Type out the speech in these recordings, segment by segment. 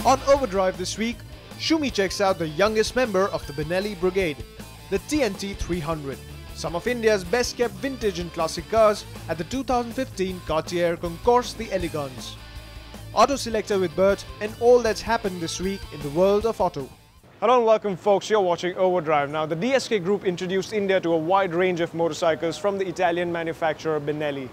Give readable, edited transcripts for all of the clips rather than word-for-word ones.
On Overdrive this week, Shumi checks out the youngest member of the Benelli brigade, the TNT 300, some of India's best kept vintage and classic cars at the 2015 Cartier Concours DElegance. Auto Selector with Bert and all that's happened this week in the world of auto. Hello and welcome folks, you're watching Overdrive. Now the DSK group introduced India to a wide range of motorcycles from the Italian manufacturer Benelli.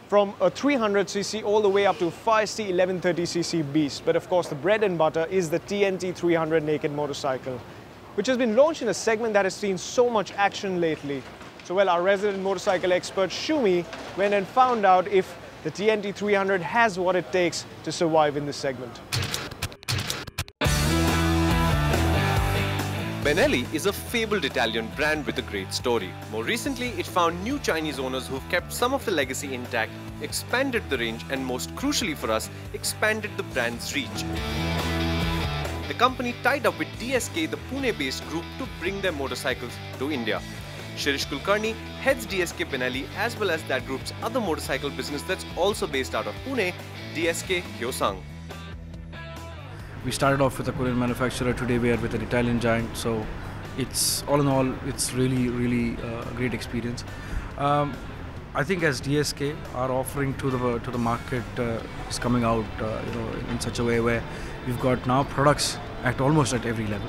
From a 300cc all the way up to 5C 1130cc beast. But of course the bread and butter is the TNT 300 naked motorcycle, which has been launched in a segment that has seen so much action lately. So well, our resident motorcycle expert Shumi went and found out if the TNT 300 has what it takes to survive in this segment. Benelli is a fabled Italian brand with a great story. More recently, it found new Chinese owners who've kept some of the legacy intact, expanded the range and most crucially for us, expanded the brand's reach. The company tied up with DSK, the Pune-based group, to bring their motorcycles to India. Shirish Kulkarni heads DSK Benelli as well as that group's other motorcycle business that's also based out of Pune, DSK Hyosung. We started off with a Korean manufacturer, today we are with an Italian giant, so it's all in all, it's really a great experience. I think as DSK, our offering to the market is coming out in such a way where we've got now products almost at every level.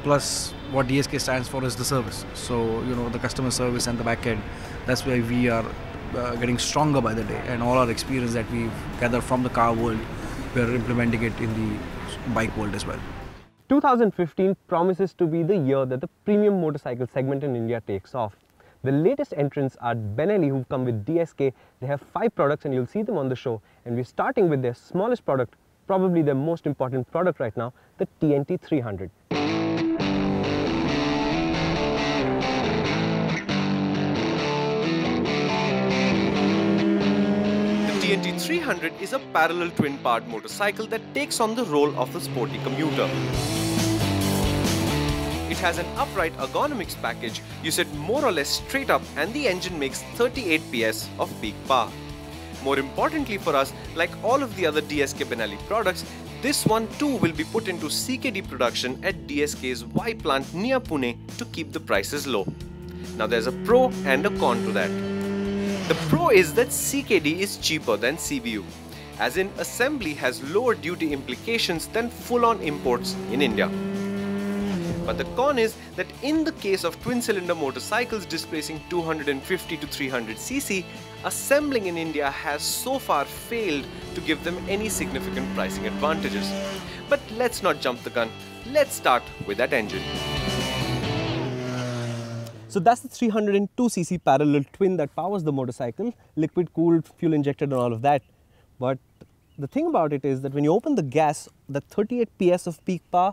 Plus what DSK stands for is the service. So the customer service and the back end, that's where we are getting stronger by the day, and all our experience that we've gathered from the car world, we're implementing it in the bike world as well. 2015 promises to be the year that the premium motorcycle segment in India takes off. The latest entrants are Benelli, who've come with DSK. They have 5 products and you'll see them on the show. And we're starting with their smallest product, probably their most important product right now, the TNT 300. The TNT 300 is a parallel twin-powered motorcycle that takes on the role of a sporty commuter. It has an upright ergonomics package, you sit more or less straight up, and the engine makes 38 PS of peak power. More importantly for us, like all of the other DSK Benelli products, this one too will be put into CKD production at DSK's Y plant near Pune to keep the prices low. Now there's a pro and a con to that. The pro is that CKD is cheaper than CBU, as in assembly has lower duty implications than full-on imports in India. But the con is that in the case of twin-cylinder motorcycles displacing 250 to 300cc, assembling in India has so far failed to give them any significant pricing advantages. But let's not jump the gun, let's start with that engine. So that's the 302cc parallel twin that powers the motorcycle, liquid cooled, fuel injected and all of that. But the thing about it is that when you open the gas, the 38 PS of peak power,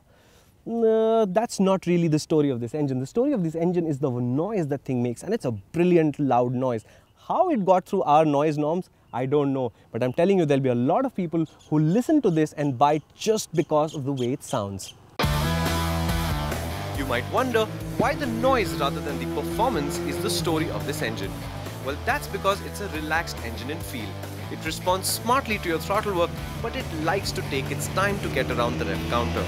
that's not really the story of this engine. The story of this engine is the noise that thing makes, and it's a brilliant loud noise. How it got through our noise norms, I don't know. But I'm telling you, there'll be a lot of people who listen to this and buy it just because of the way it sounds. You might wonder why the noise rather than the performance is the story of this engine. Well, that's because it's a relaxed engine in feel. It responds smartly to your throttle work, but it likes to take its time to get around the rev counter.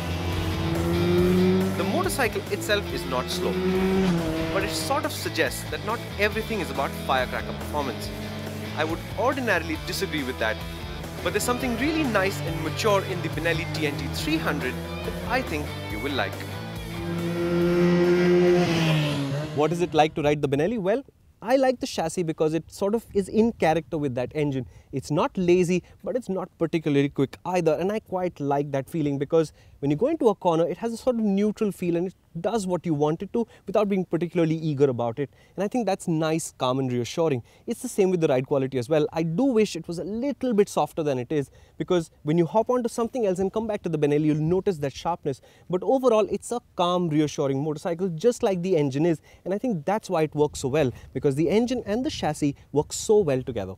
The motorcycle itself is not slow, but it sort of suggests that not everything is about firecracker performance. I would ordinarily disagree with that, but there's something really nice and mature in the Benelli TNT 300 that I think you will like. What is it like to ride the Benelli? Well, I like the chassis because it sort of is in character with that engine. It's not lazy, but it's not particularly quick either. And I quite like that feeling because when you go into a corner, it has a sort of neutral feel and it does what you want it to without being particularly eager about it. And I think that's nice, calm and reassuring. It's the same with the ride quality as well. I do wish it was a little bit softer than it is, because when you hop onto something else and come back to the Benelli, you'll notice that sharpness. But overall, it's a calm, reassuring motorcycle, just like the engine is. And I think that's why it works so well, because the engine and the chassis work so well together.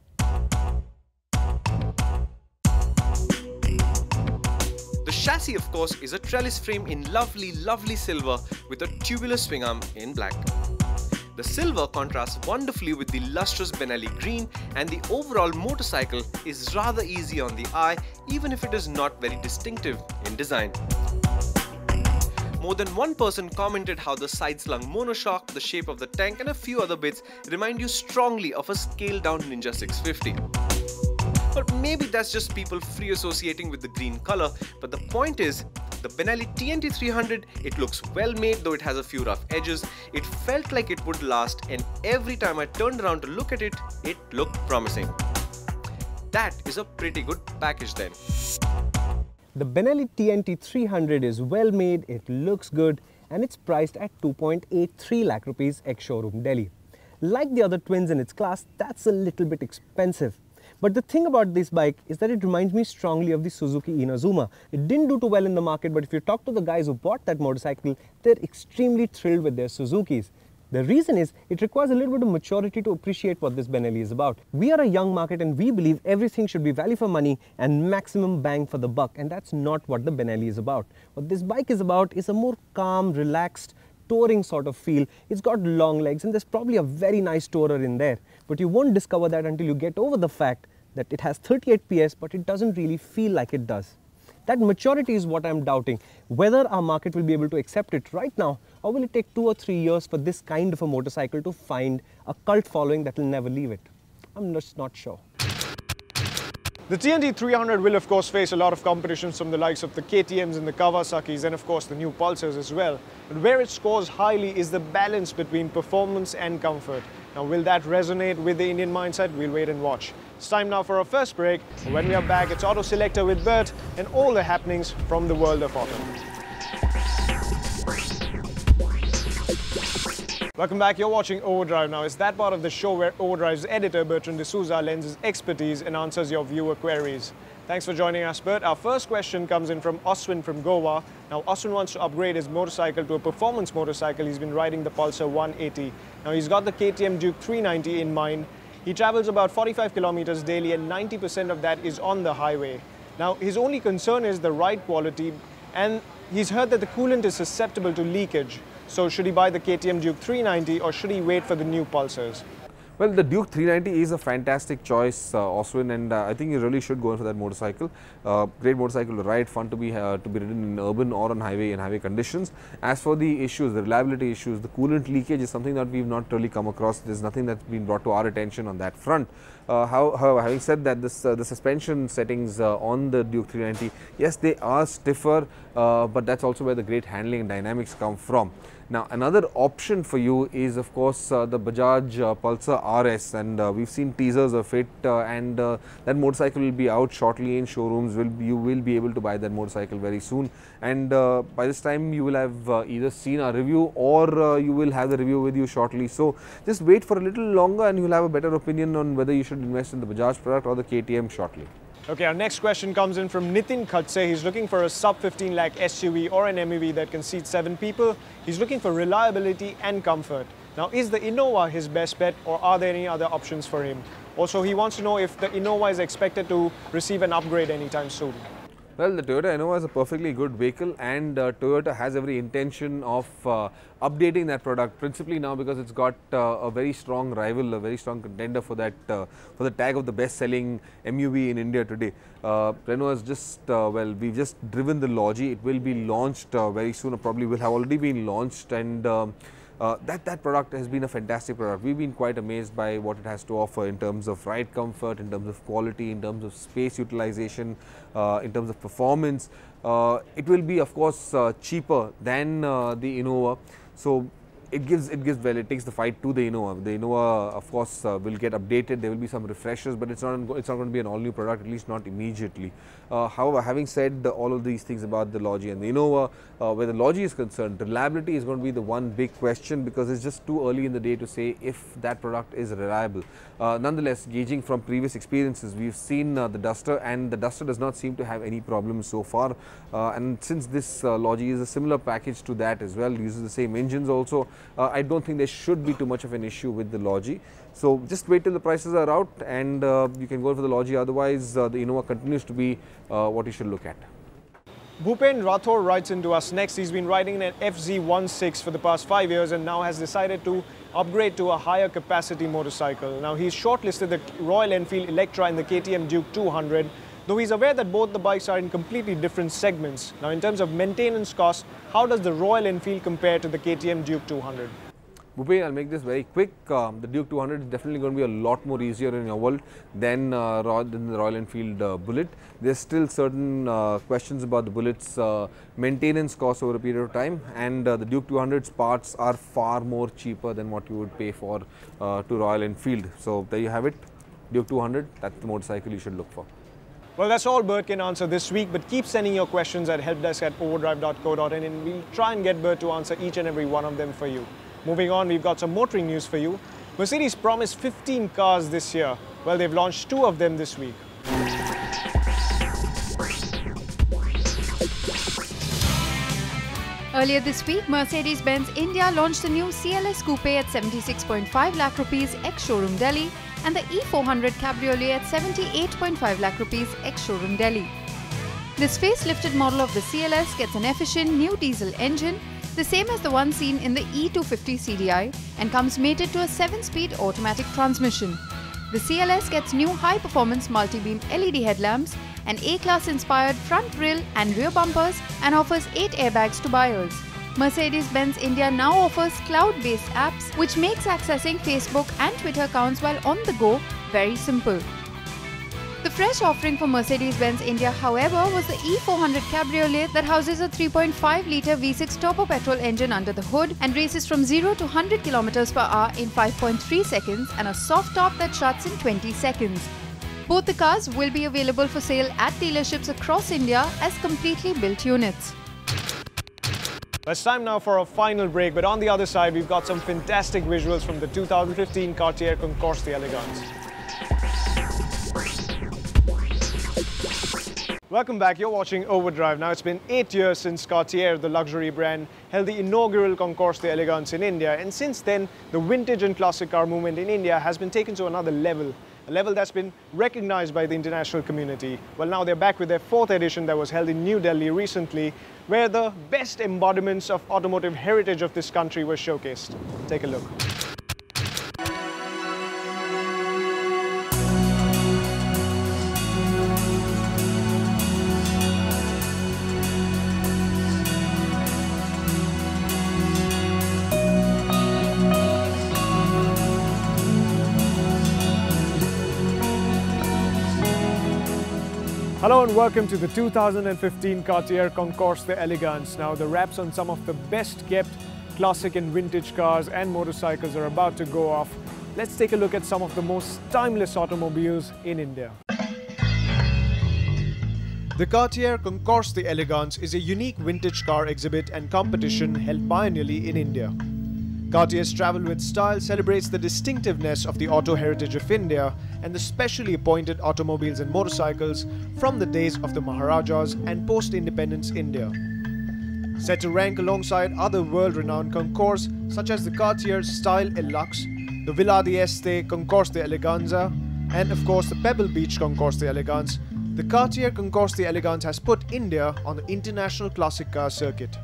The chassis, of course, is a trellis frame in lovely silver with a tubular swing arm in black. The silver contrasts wonderfully with the lustrous Benelli green, and the overall motorcycle is rather easy on the eye, even if it is not very distinctive in design. More than one person commented how the side-slung monoshock, the shape of the tank and a few other bits remind you strongly of a scaled-down Ninja 650. But maybe that's just people free associating with the green color, but the point is, the Benelli TNT 300, it looks well made though it has a few rough edges. It felt like it would last, and every time I turned around to look at it, it looked promising. That is a pretty good package then. The Benelli TNT 300 is well made, it looks good, and it's priced at 2.83 lakh rupees ex-showroom Delhi. Like the other twins in its class, that's a little bit expensive. But the thing about this bike is that it reminds me strongly of the Suzuki Inazuma. It didn't do too well in the market, but if you talk to the guys who bought that motorcycle, they're extremely thrilled with their Suzukis. The reason is, it requires a little bit of maturity to appreciate what this Benelli is about. We are a young market and we believe everything should be value for money and maximum bang for the buck, and that's not what the Benelli is about. What this bike is about is a more calm, relaxed, touring sort of feel. It's got long legs and there's probably a very nice tourer in there, but you won't discover that until you get over the fact that it has 38 PS, but it doesn't really feel like it does. That maturity is what I'm doubting, whether our market will be able to accept it right now, or will it take 2 or 3 years for this kind of a motorcycle to find a cult following that will never leave it. I'm just not sure. The TNT 300 will of course face a lot of competition from the likes of the KTMs and the Kawasaki's, and of course the new Pulsars as well. But where it scores highly is the balance between performance and comfort. Now will that resonate with the Indian mindset? We'll wait and watch. It's time now for our first break. When we are back, it's Auto Selector with Bert and all the happenings from the world of auto. Welcome back, you're watching Overdrive now. It's that part of the show where Overdrive's editor Bertrand D'Souza lends his expertise and answers your viewer queries. Thanks for joining us, Bert. Our first question comes in from Oswin from Goa. Now, Oswin wants to upgrade his motorcycle to a performance motorcycle. He's been riding the Pulsar 180. Now, he's got the KTM Duke 390 in mind. He travels about 45 kilometers daily and 90% of that is on the highway. Now, his only concern is the ride quality, and he's heard that the coolant is susceptible to leakage. So should he buy the KTM Duke 390 or should he wait for the new Pulsars? Well, the Duke 390 is a fantastic choice, Oswin, and I think you really should go in for that motorcycle. Great motorcycle to ride, fun to be ridden in urban or on highway conditions. As for the issues, the reliability issues, the coolant leakage is something that we've not really come across. There's nothing that's been brought to our attention on that front. However, having said that, the suspension settings on the Duke 390, yes, they are stiffer, but that's also where the great handling and dynamics come from. Now, another option for you is, of course, the Bajaj Pulsar RS, and we've seen teasers of it, and that motorcycle will be out shortly in showrooms. You will be able to buy that motorcycle very soon, and by this time you will have either seen our review or you will have the review with you shortly. So just wait for a little longer and you'll have a better opinion on whether you should invest in the Bajaj product or the KTM shortly. Okay, our next question comes in from Nitin Khatse. He's looking for a sub 15 lakh SUV or an MEV that can seat 7 people. He's looking for reliability and comfort. Now, is the Innova his best bet or are there any other options for him? Also, he wants to know if the Innova is expected to receive an upgrade anytime soon. Well, the Toyota Innova is a perfectly good vehicle, and Toyota has every intention of updating that product, principally now because it's got a very strong rival, a very strong contender for that for the tag of the best-selling MUV in India today. Renault has just well, we've just driven the Logi. It will be launched very soon, or probably will have already been launched, and that product has been a fantastic product. We've been quite amazed by what it has to offer in terms of ride comfort, in terms of quality, in terms of space utilization, in terms of performance. It will be, of course, cheaper than the Innova. So it takes the fight to the Innova. The Innova, of course, will get updated. There will be some refreshers, but it's not going to be an all-new product, at least not immediately. However, having said all of these things about the Logi and the Innova, where the Logi is concerned, reliability is going to be the one big question, because it's just too early in the day to say if that product is reliable. Nonetheless, gauging from previous experiences, we've seen the Duster, and the Duster does not seem to have any problems so far. And since this Logi is a similar package to that as well, uses the same engines also, I don't think there should be too much of an issue with the Logi. So just wait till the prices are out and you can go for the Logi. Otherwise, the Innova continues to be what you should look at. Bhupen Rathore writes into us next. He's been riding an FZ16 for the past 5 years and now has decided to upgrade to a higher capacity motorcycle. Now he's shortlisted the Royal Enfield Electra and the KTM Duke 200, though he's aware that both the bikes are in completely different segments. Now in terms of maintenance costs, how does the Royal Enfield compare to the KTM Duke 200? Bhupen, I'll make this very quick. The Duke 200 is definitely going to be a lot more easier in your world than the Royal Enfield Bullet. There's still certain questions about the Bullet's maintenance costs over a period of time, and the Duke 200's parts are far more cheaper than what you would pay for to Royal Enfield. So there you have it, Duke 200, that's the motorcycle you should look for. Well, that's all Bert can answer this week, but keep sending your questions at helpdesk@overdrive.co.in and we'll try and get Bert to answer each and every one of them for you. Moving on, we've got some motoring news for you. Mercedes promised 15 cars this year. Well, they've launched 2 of them this week. Earlier this week, Mercedes-Benz India launched the new CLS Coupe at 76.5 lakh rupees ex-showroom Delhi and the E400 Cabriolet at 78.5 lakh rupees ex-showroom Delhi. This facelifted model of the CLS gets an efficient new diesel engine, the same as the one seen in the E250 CDI, and comes mated to a 7-speed automatic transmission. The CLS gets new high-performance multi-beam LED headlamps, an A-class inspired front grille and rear bumpers, and offers 8 airbags to buyers. Mercedes-Benz India now offers cloud-based apps which makes accessing Facebook and Twitter accounts while on the go very simple. The fresh offering for Mercedes-Benz India, however, was the E400 Cabriolet that houses a 3.5-litre V6 turbo petrol engine under the hood and races from 0 to 100 km per hour in 5.3 seconds and a soft top that shuts in 20 seconds. Both the cars will be available for sale at dealerships across India as completely built units. It's time now for a final break, but on the other side, we've got some fantastic visuals from the 2015 Cartier Concours DElegance. Welcome back, you're watching Overdrive. Now it's been 8 years since Cartier, the luxury brand, held the inaugural Concours d'Elegance in India, and since then the vintage and classic car movement in India has been taken to another level, a level that's been recognized by the international community. Well, now they're back with their 4th edition that was held in New Delhi recently, where the best embodiments of automotive heritage of this country were showcased. Take a look. Hello and welcome to the 2015 Cartier Concours d'Elegance. Now the wraps on some of the best kept classic and vintage cars and motorcycles are about to go off. Let's take a look at some of the most timeless automobiles in India. The Cartier Concours d'Elegance is a unique vintage car exhibit and competition held biennially in India. Cartier's Travel with Style celebrates the distinctiveness of the auto heritage of India and the specially appointed automobiles and motorcycles from the days of the Maharajas and post-independence India. Set to rank alongside other world-renowned concours such as the Cartier Style Luxe, the Villa d'Este Concours d'Eleganza, and of course the Pebble Beach Concours d'Elegance, the Cartier Concours d'Elegance has put India on the international classic car circuit.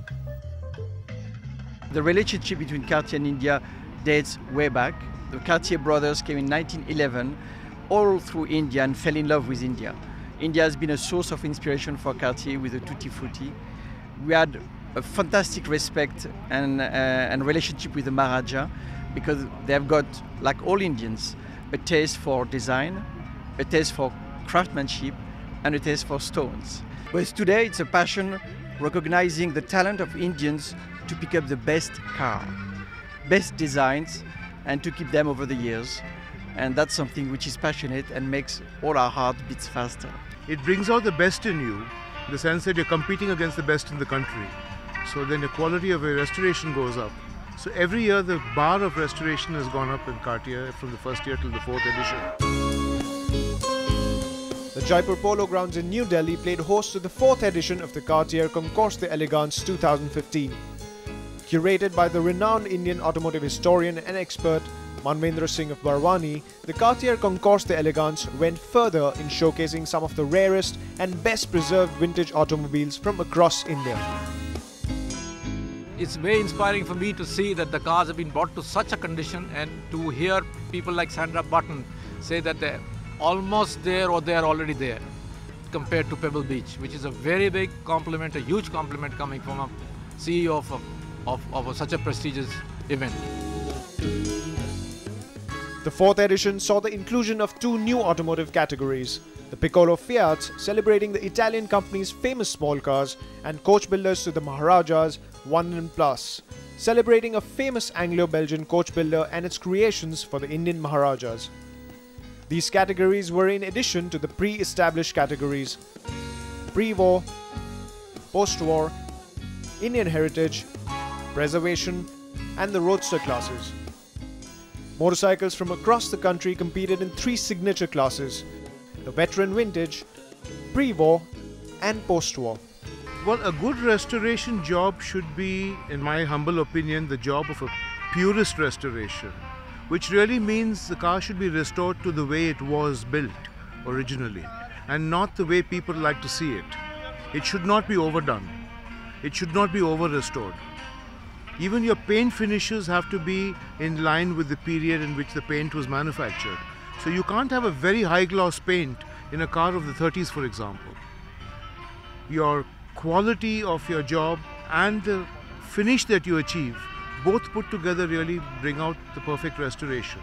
The relationship between Cartier and India dates way back. The Cartier brothers came in 1911 all through India and fell in love with India. India has been a source of inspiration for Cartier with the Tutti Frutti. We had a fantastic respect and relationship with the Maharaja because they've got, like all Indians, a taste for design, a taste for craftsmanship, and a taste for stones. But today it's a passion recognizing the talent of Indians to pick up the best car, best designs, and to keep them over the years. And that's something which is passionate and makes all our heart beats faster. It brings out the best in you, in the sense that you're competing against the best in the country. So then the quality of your restoration goes up. So every year the bar of restoration has gone up in Cartier from the 1st year till the 4th edition. The Jaipur Polo Grounds in New Delhi played host to the 4th edition of the Cartier Concours d'Elegance 2015. Curated by the renowned Indian automotive historian and expert Manvendra Singh of Barwani, the Cartier Concours d'Elegance went further in showcasing some of the rarest and best preserved vintage automobiles from across India. it's very inspiring for me to see that the cars have been brought to such a condition, and to hear people like Sandra Button say that they're almost there or they're already there compared to Pebble Beach, which is a very big compliment, a huge compliment coming from a CEO of such a prestigious event. The fourth edition saw the inclusion of two new automotive categories: the Piccolo Fiats, celebrating the Italian company's famous small cars, and coach builders to the Maharajas 1 Plus, celebrating a famous Anglo-Belgian coach builder and its creations for the Indian Maharajas. These categories were in addition to the pre-established categories: pre-war, post-war, Indian heritage, preservation, and the roadster classes. Motorcycles from across the country competed in three signature classes: the veteran vintage, pre-war, and post-war. Well, a good restoration job should be, in my humble opinion, the job of a purist restoration, which really means the car should be restored to the way it was built originally, and not the way people like to see it. It should not be overdone. It should not be over-restored. Even your paint finishes have to be in line with the period in which the paint was manufactured. So you can't have a very high gloss paint in a car of the 30s, for example. Your quality of your job and the finish that you achieve, both put together, really bring out the perfect restoration.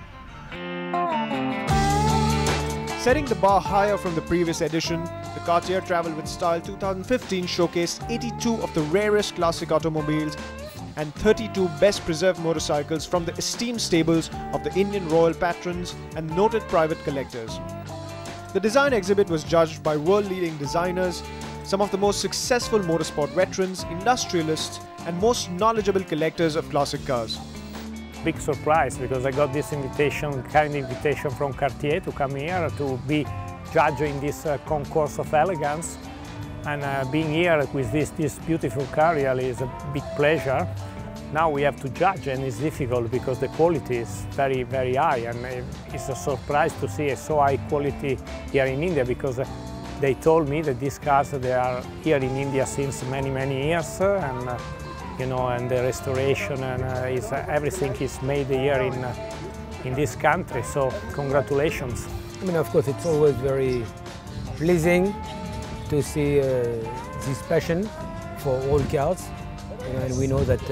Setting the bar higher from the previous edition, the Cartier Travel with Style 2015 showcased 82 of the rarest classic automobiles and 32 best preserved motorcycles from the esteemed stables of the Indian royal patrons and noted private collectors. The design exhibit was judged by world-leading designers, some of the most successful motorsport veterans, industrialists, and most knowledgeable collectors of classic cars. Big surprise, because I got this invitation, kind invitation from Cartier to come here to be judging this Concours of elegance, and being here with this beautiful car really is a big pleasure. Now we have to judge, and it's difficult because the quality is very, very high, and it's a surprise to see a so high quality here in India, because they told me that these cars, they are here in India since many, many years, and you know, and the restoration and everything is made here in this country. So congratulations. I mean, of course, it's always very pleasing to see this passion for all cars. You know, and we know that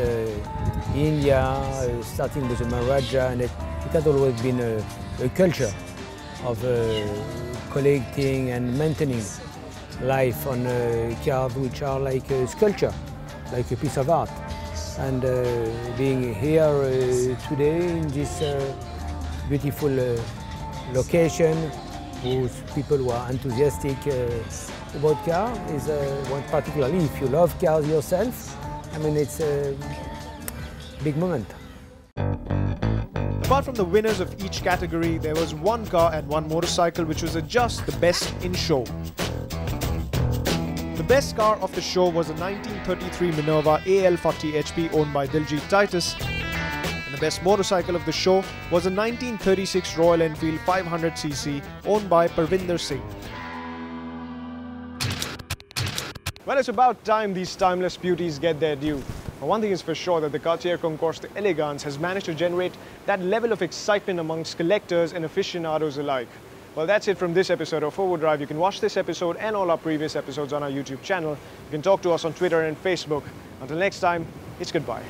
India, starting with the Maharaja, and it has always been a culture of collecting and maintaining life on cars which are like a sculpture, like a piece of art. And being here today in this beautiful location, with people who are enthusiastic about cars, is one particularly if you love cars yourself. I mean, it's a big moment. Apart from the winners of each category, there was one car and one motorcycle which was just the best in show. The best car of the show was a 1933 Minerva AL40 HP owned by Diljit Titus, and the best motorcycle of the show was a 1936 Royal Enfield 500cc owned by Parvinder Singh. Well, it's about time these timeless beauties get their due. But one thing is for sure, that the Cartier Concours DElegance has managed to generate that level of excitement amongst collectors and aficionados alike. Well, that's it from this episode of Forward Drive. You can watch this episode and all our previous episodes on our YouTube channel. You can talk to us on Twitter and Facebook. Until next time, it's goodbye.